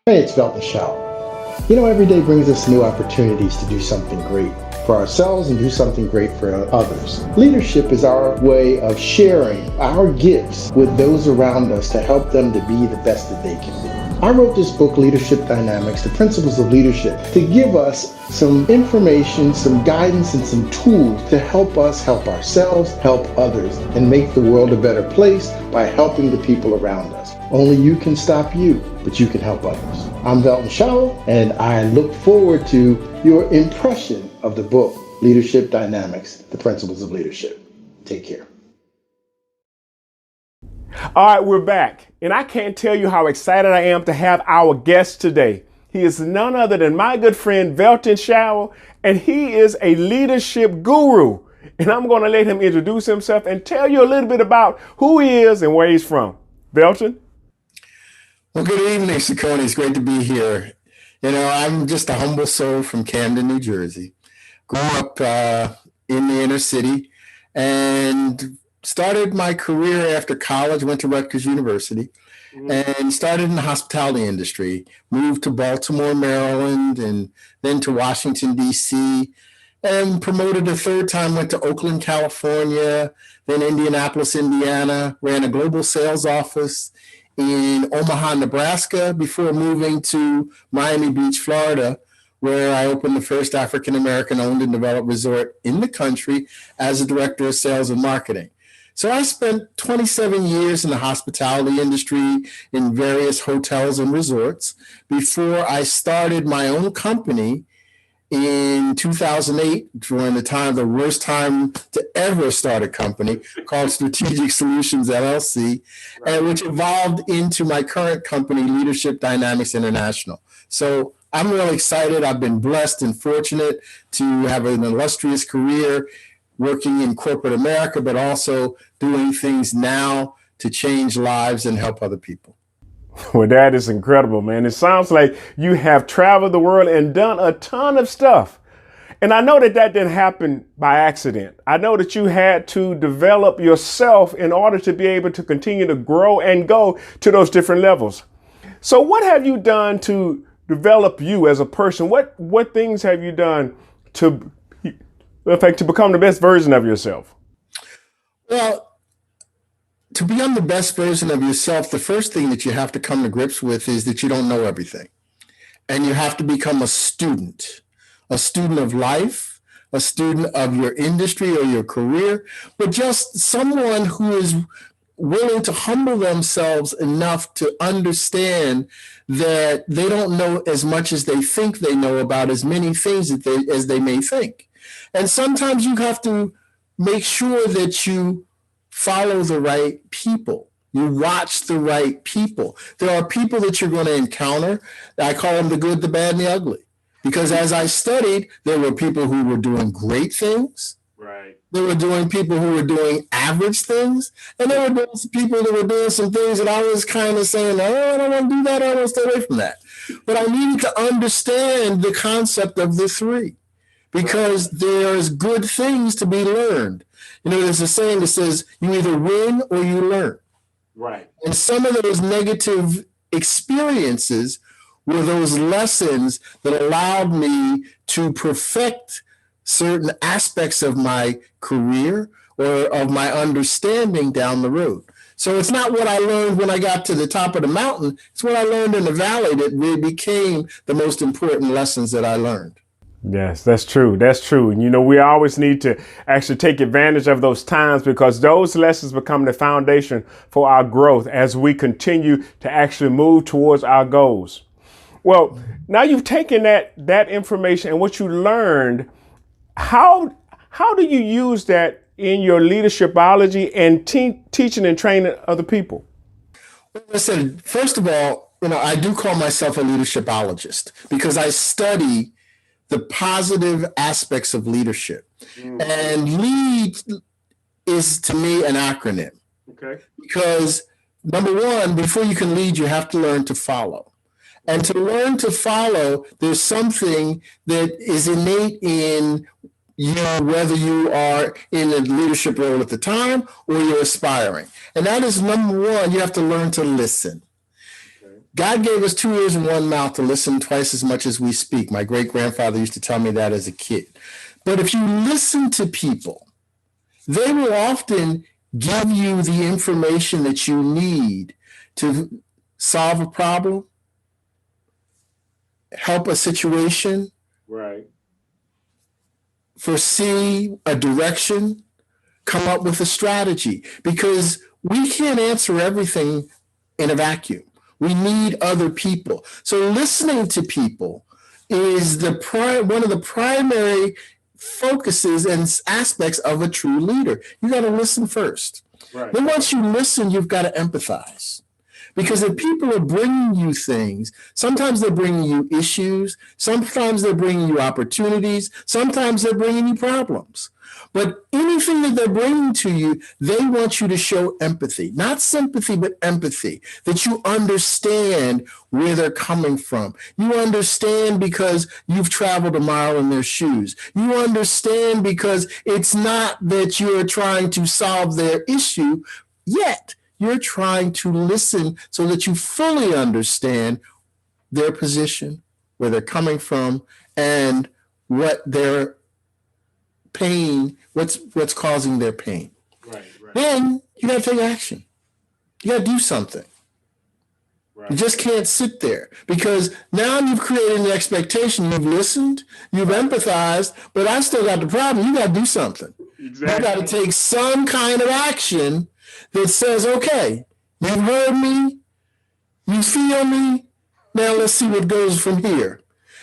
Hey, it's Velton Showell. Every day brings us new opportunities to do something great for ourselves and do something great for others. Leadership is our way of sharing our gifts with those around us to help them to be the best that they can be. I wrote this book, Leadership Dynamics, The Principles of Leadership, to give us some information, some guidance, and some tools to help us help ourselves, help others, and make the world a better place by helping the people around us. Only you can stop you, but you can help others. I'm Velton Showell, and I look forward to your impression of the book, Leadership Dynamics, The Principles of Leadership. Take care. All right, we're back, and I can't tell you how excited I am to have our guest today. He is none other than my good friend Velton Showell, and he is a leadership guru. And I'm going to let him introduce himself and tell you a little bit about who he is and where he's from. Velton? Well, good evening, Saccone. It's great to be here. I'm just a humble soul from Camden, New Jersey. Grew up in the inner city and started my career after college, went to Rutgers University, and started in the hospitality industry. Moved to Baltimore, Maryland, and then to Washington, D.C., and promoted a third time, went to Oakland, California, then Indianapolis, Indiana, ran a global sales office in Omaha, Nebraska, before moving to Miami Beach, Florida, where I opened the first African-American owned and developed resort in the country as a director of sales and marketing. So I spent 27 years in the hospitality industry in various hotels and resorts before I started my own company in 2008, during the worst time to ever start a company, called Strategic Solutions LLC, and which evolved into my current company, Leadership Dynamics International. So I'm really excited. I've been blessed and fortunate to have an illustrious career working in corporate America, but also doing things now to change lives and help other people. Well, that is incredible, man. It sounds like you have traveled the world and done a ton of stuff. And I know that didn't happen by accident. I know that you had to develop yourself in order to be able to continue to grow and go to those different levels. So what have you done to develop you as a person? What things have you done to become the best version of yourself? Well, to become the best version of yourself, the first thing that you have to come to grips with is that you don't know everything. And you have to become a student of life, a student of your industry or your career, but just someone who is willing to humble themselves enough to understand that they don't know as much as they think they know about as many things as they may think. And sometimes you have to make sure that you follow the right people. You watch the right people. There are people that you're going to encounter. I call them the good, the bad, and the ugly. Because as I studied, there were people who were doing great things. Right. There were people who were doing average things. And there were people that were doing some things that I was kind of saying, oh, I don't want to do that. I want to stay away from that. But I needed to understand the concept of the three, because there's good things to be learned. There's a saying that says you either win or you learn. Right. And some of those negative experiences were those lessons that allowed me to perfect certain aspects of my career or of my understanding down the road. So it's not what I learned when I got to the top of the mountain. It's what I learned in the valley that really became the most important lessons that I learned. Yes, that's true. That's true. And we always need to actually take advantage of those times, because those lessons become the foundation for our growth as we continue to actually move towards our goals. Well, now you've taken that information and what you learned, how do you use that in your leadership biology and teaching and training other people? Well, listen, first of all, I do call myself a leadershipologist because I study the positive aspects of leadership. And LEAD is, to me, an acronym. Okay. Because number one, before you can lead, you have to learn to follow. And to learn to follow, there's something that is innate in you, whether you are in a leadership role at the time or you're aspiring. And that is number one, you have to learn to listen. God gave us 2 ears and 1 mouth to listen twice as much as we speak. My great grandfather used to tell me that as a kid. But if you listen to people, they will often give you the information that you need to solve a problem, help a situation, Right. foresee a direction, come up with a strategy, because we can't answer everything in a vacuum. We need other people. So listening to people is one of the primary focuses and aspects of a true leader. You got to listen first. Right. Then once you listen, you've got to empathize. Because if people are bringing you things, sometimes they're bringing you issues, sometimes they're bringing you opportunities, sometimes they're bringing you problems. But anything that they're bringing to you, they want you to show empathy, not sympathy, but empathy, that you understand where they're coming from. You understand because you've traveled a mile in their shoes. You understand because it's not that you're trying to solve their issue yet. You're trying to listen so that you fully understand their position, where they're coming from, and what their pain, what's causing their pain. Right. Then you got to take action. You got to do something. Right. You just can't sit there, because now you've created an expectation. You've listened, you've empathized, but I still got the problem. You got to do something. Exactly. You got to take some kind of action that says, okay, you've heard me, you feel me, now let's see what goes from here.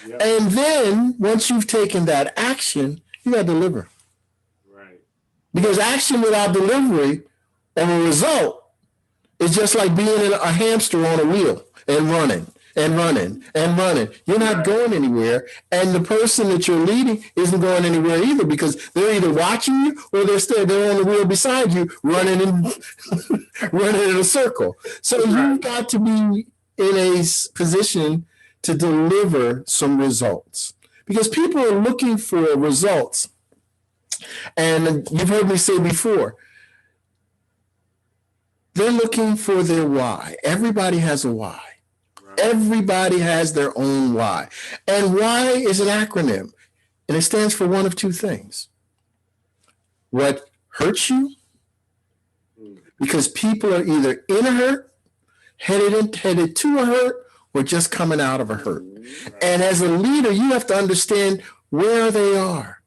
Yep. And then once you've taken that action, you got to deliver. Right. Because action without delivery of a result is just like being a hamster on a wheel and running and running and running. You're not going anywhere. And the person that you're leading isn't going anywhere either, because they're either watching you or they're on the wheel beside you running running in a circle. So you've got to be in a position to deliver some results, because people are looking for results. And you've heard me say before, they're looking for their why. Everybody has a why. Everybody has their own why. And why is an acronym, and it stands for one of two things. What hurts you, because people are either in a hurt, headed to a hurt, or just coming out of a hurt. And as a leader, you have to understand where they are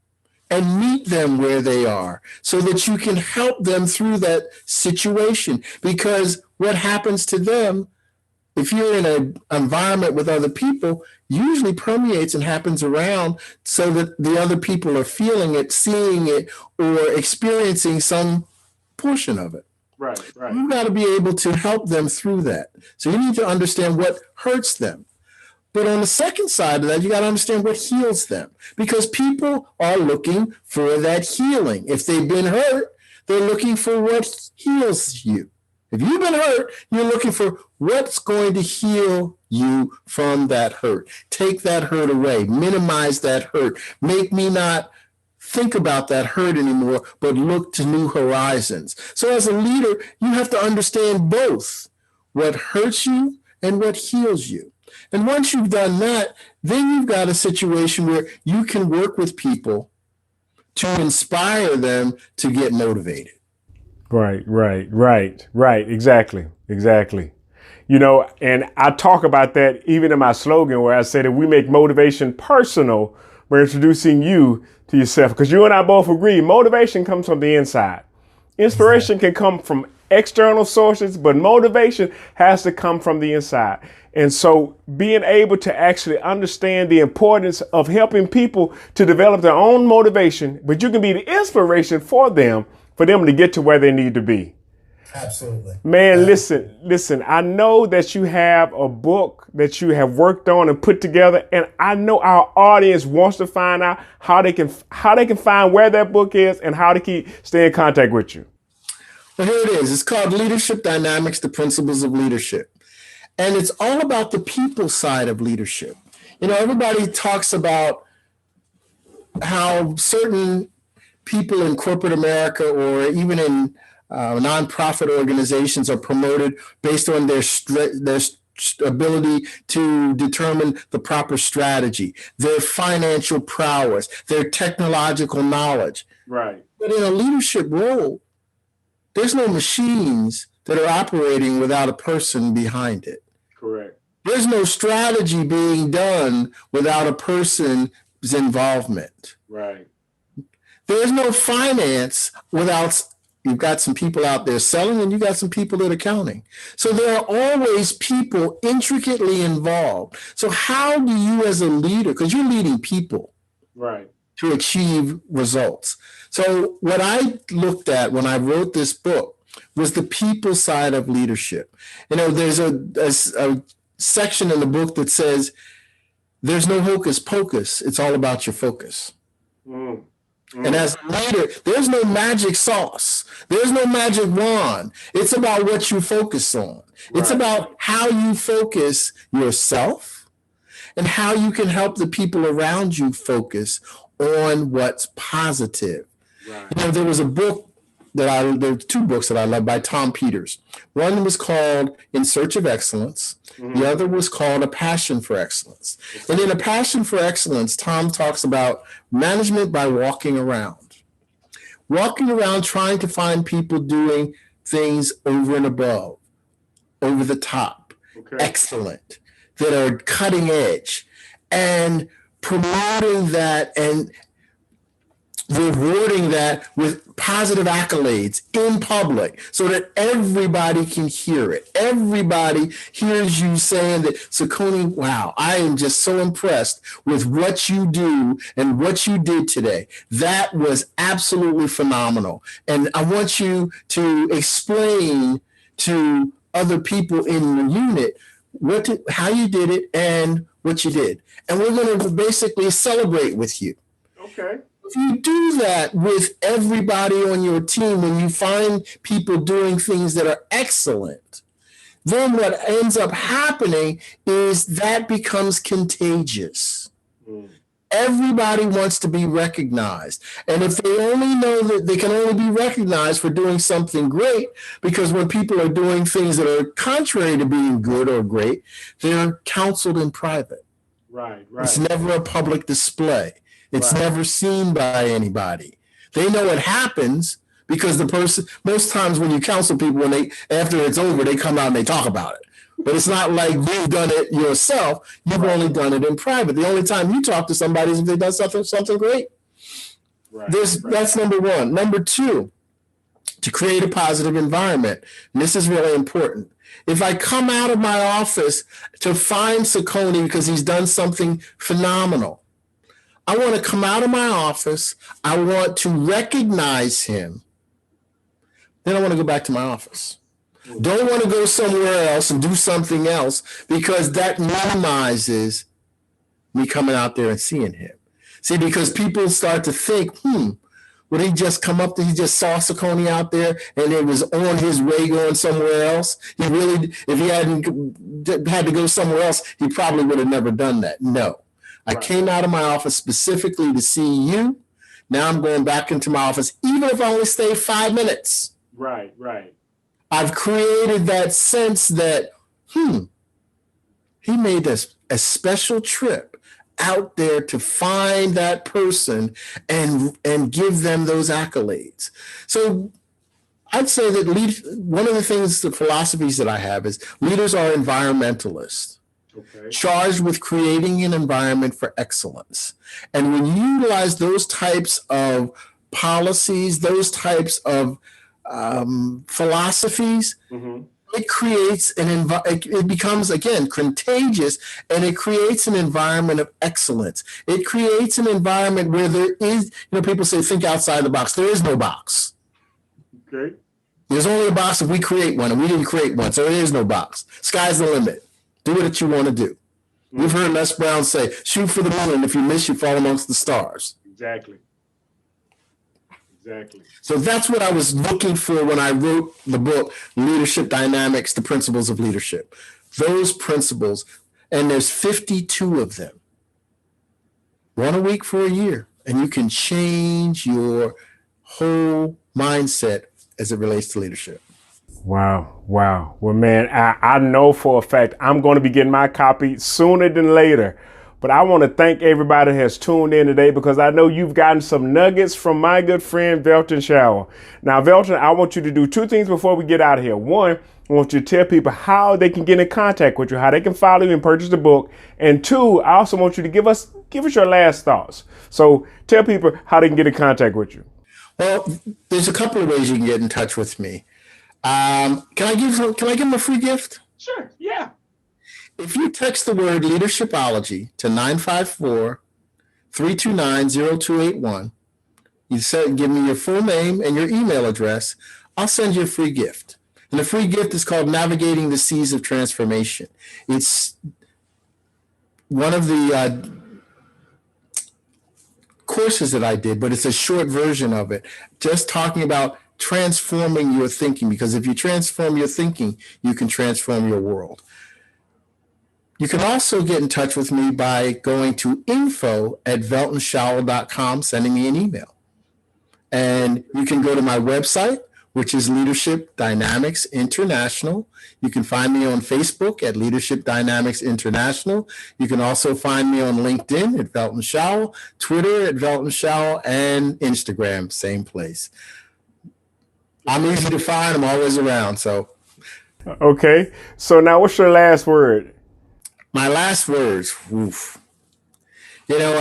and meet them where they are so that you can help them through that situation. Because what happens to them, if you're in an environment with other people, usually permeates and happens around, so that the other people are feeling it, seeing it, or experiencing some portion of it. Right. You've got to be able to help them through that. So you need to understand what hurts them. But on the second side of that, you got to understand what heals them, because people are looking for that healing. If they've been hurt, they're looking for what heals you. If you've been hurt, you're looking for what's going to heal you from that hurt. Take that hurt away. Minimize that hurt. Make me not think about that hurt anymore, but look to new horizons. So as a leader, you have to understand both what hurts you and what heals you. And once you've done that, then you've got a situation where you can work with people to inspire them to get motivated. Right. Exactly. You know, and I talk about that even in my slogan, where I say that we make motivation personal by introducing you to yourself, because you and I both agree motivation comes from the inside. Inspiration can come from external sources, but motivation has to come from the inside. And so being able to actually understand the importance of helping people to develop their own motivation, but you can be the inspiration for them to get to where they need to be. Absolutely. Man, listen, I know that you have a book that you have worked on and put together, and I know our audience wants to find out how they can find where that book is and how to stay in contact with you. Well, here it is. It's called Leadership Dynamics, the Principles of Leadership. And it's all about the people side of leadership. You know, everybody talks about how certain people in corporate America, or even in nonprofit organizations, are promoted based on their ability to determine the proper strategy, their financial prowess, their technological knowledge. Right. But in a leadership role, there's no machines that are operating without a person behind it. Correct. There's no strategy being done without a person's involvement. Right. There's no finance without, you've got some people out there selling and you got some people that are counting. So there are always people intricately involved. So how do you as a leader, because you're leading people, right, to achieve results. So what I looked at when I wrote this book was the people side of leadership. There's a section in the book that says, there's no hocus pocus. It's all about your focus. And as a leader, there's no magic sauce. There's no magic wand. It's about what you focus on. It's about how you focus yourself and how you can help the people around you focus on what's positive. Right. There was a book there were two books that I love by Tom Peters. One was called In Search of Excellence. Mm-hmm. The other was called A Passion for Excellence. And in A Passion for Excellence, Tom talks about management by walking around trying to find people doing things over and above, over the top, excellent, that are cutting edge, and promoting that and rewarding that with positive accolades in public so that everybody can hear it. Everybody hears you saying that, Saccone, wow, I am just so impressed with what you do and what you did today. That was absolutely phenomenal. And I want you to explain to other people in the unit how you did it and what you did. And we're going to basically celebrate with you. Okay. If you do that with everybody on your team, when you find people doing things that are excellent, then what ends up happening is that becomes contagious. Everybody wants to be recognized. And if they only know that they can only be recognized for doing something great, because when people are doing things that are contrary to being good or great, they're counseled in private. Right. It's never a public display. It's never seen by anybody. They know it happens because the person, most times when you counsel people, after it's over, they come out and they talk about it. But it's not like you've done it yourself. You've only done it in private. The only time you talk to somebody is if they've done something great. That's number one. Number two, to create a positive environment. And this is really important. If I come out of my office to find Saccone because he's done something phenomenal, I want to come out of my office. I want to recognize him. Then I want to go back to my office. Don't want to go somewhere else and do something else because that minimizes me coming out there and seeing him. See, because people start to think, would he just come up there? He just saw Saccone out there and it was on his way going somewhere else. If he hadn't had to go somewhere else, he probably would have never done that. No. I came out of my office specifically to see you. Now I'm going back into my office, even if I only stay 5 minutes. Right. I've created that sense that, he made a special trip out there to find that person and give them those accolades. So I'd say that one of the philosophies that I have is leaders are environmentalists. Charged with creating an environment for excellence. And when you utilize those types of policies, those types of philosophies, it creates it becomes, again, contagious, and it creates an environment of excellence. It creates an environment where there is, people say, think outside the box. There is no box. Okay. There's only a box if we create one, and we didn't create one, so there is no box. Sky's the limit. Do what you want to do. We've heard Les Brown say, shoot for the moon, and if you miss, you fall amongst the stars. Exactly. So that's what I was looking for when I wrote the book, Leadership Dynamics, The Principles of Leadership. Those principles, and there's 52 of them. One a week for a year, and you can change your whole mindset as it relates to leadership. Wow. Wow. Well, man, I know for a fact I'm going to be getting my copy sooner than later. But I want to thank everybody that has tuned in today, because I know you've gotten some nuggets from my good friend, Velton Showell. Now, Velton, I want you to do two things before we get out of here. One, I want you to tell people how they can get in contact with you, how they can follow you and purchase the book. And two, I also want you to give us your last thoughts. So tell people how they can get in contact with you. Well, there's a couple of ways you can get in touch with me. Can I give them a free gift? Sure. Yeah. If you text the word leadershipology to 954-329-0281, give me your full name and your email address, I'll send you a free gift. And the free gift is called Navigating the Seas of Transformation. It's one of the courses that I did, but it's a short version of it, just talking about transforming your thinking, because if you transform your thinking, you can transform your world. You can also get in touch with me by going to info@veltonshowell.com, sending me an email. And you can go to my website, which is Leadership Dynamics International. You can find me on Facebook at Leadership Dynamics International. You can also find me on LinkedIn at Velton Showell, Twitter at Velton Showell, and Instagram, same place. I'm easy to find. I'm always around. So, okay. So now, what's your last word? My last words. Oof. You know,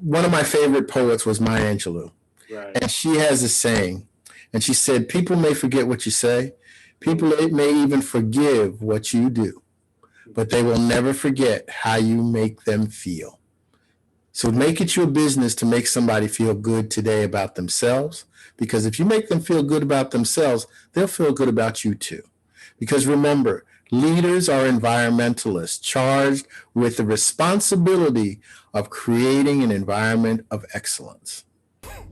one of my favorite poets was Maya Angelou, right. And she has a saying, and she said, "People may forget what you say, people may even forgive what you do, but they will never forget how you make them feel." So make it your business to make somebody feel good today about themselves, because if you make them feel good about themselves, they'll feel good about you too. Because remember, leaders are environmentalists charged with the responsibility of creating an environment of excellence.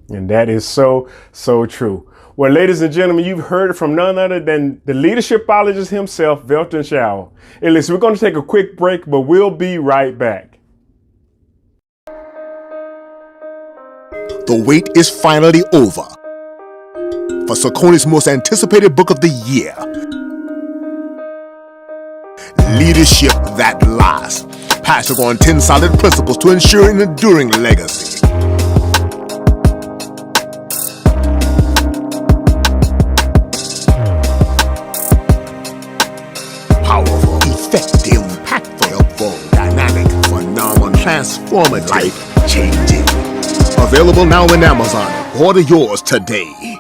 And that is so, so true. Well, ladies and gentlemen, you've heard it from none other than the leadershipologist himself, Velton Showell. And listen, we're going to take a quick break, but we'll be right back. The wait is finally over for Saucony's most anticipated book of the year, Leadership That Lasts, passing on 10 solid principles to ensure an enduring legacy. Powerful, effective, impactful, helpful, dynamic, phenomenal, transformative, life-changing. Available now in Amazon. Order yours today.